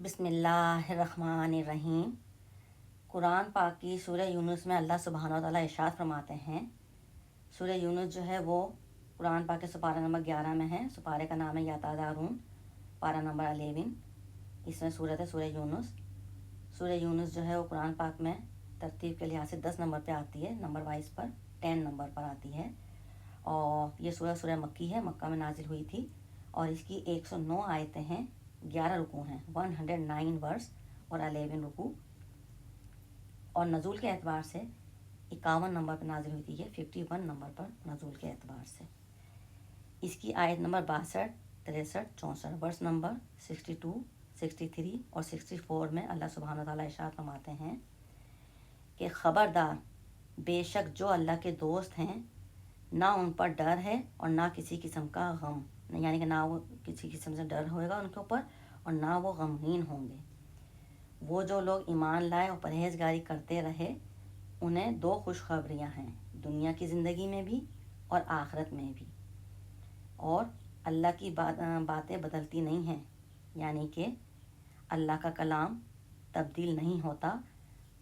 بسم اللہ الرحمن الرحیم۔ قرآن پاک کی سورہ یونس میں اللہ سبحانہ و تعالیٰ ارشاد فرماتے ہیں۔ سورہ یونس جو ہے وہ قرآن پاک کے سپارہ نمبر 11 میں ہے۔ سپارے کا نام ہے یاتادارون، پارہ نمبر 11۔ اس میں صورت ہے سورہ یونس۔ سورہ یونس جو ہے وہ قرآن پاک میں ترتیب کے لحاظ سے 10 نمبر پہ آتی ہے، نمبر وائز پر 10 نمبر پر آتی ہے، اور یہ سورہ مکی ہے، مکہ میں نازل ہوئی تھی، اور اس کی 109 آیتیں ہیں، 11 رکوع ہیں، 109 ورس اور 11 رکوع، اور نزول کے اعتبار سے 51 نمبر پر نازل ہوئی تھی، یہ 51 نمبر پر نزول کے اعتبار سے۔ اس کی آیت نمبر 62، 63، 64، ورس نمبر 62، 63 اور 64 میں اللہ سبحانہ تعالیٰ ارشاد فرماتے ہیں کہ خبردار، بے شک جو اللہ کے دوست ہیں، نہ ان پر ڈر ہے اور نہ کسی قسم کا غم، یعنی کہ نہ وہ کسی قسم سے ڈر ہوئے گا ان کے اوپر اور نہ وہ غمگین ہوں گے۔ وہ جو لوگ ایمان لائے اور پرہیزگاری کرتے رہے، انہیں 2 خوشخبریاں ہیں، دنیا کی زندگی میں بھی اور آخرت میں بھی۔ اور اللہ کی باتیں بدلتی نہیں ہیں، یعنی کہ اللہ کا کلام تبدیل نہیں ہوتا،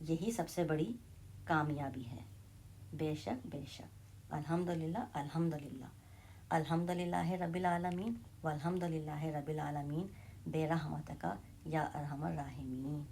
یہی سب سے بڑی کامیابی ہے۔ بے شک الحمدللہ الحمدللہ الحمدللہ رب العالمین والحمدللہ رب العالمین برحمتک یا ارحم الراحمین۔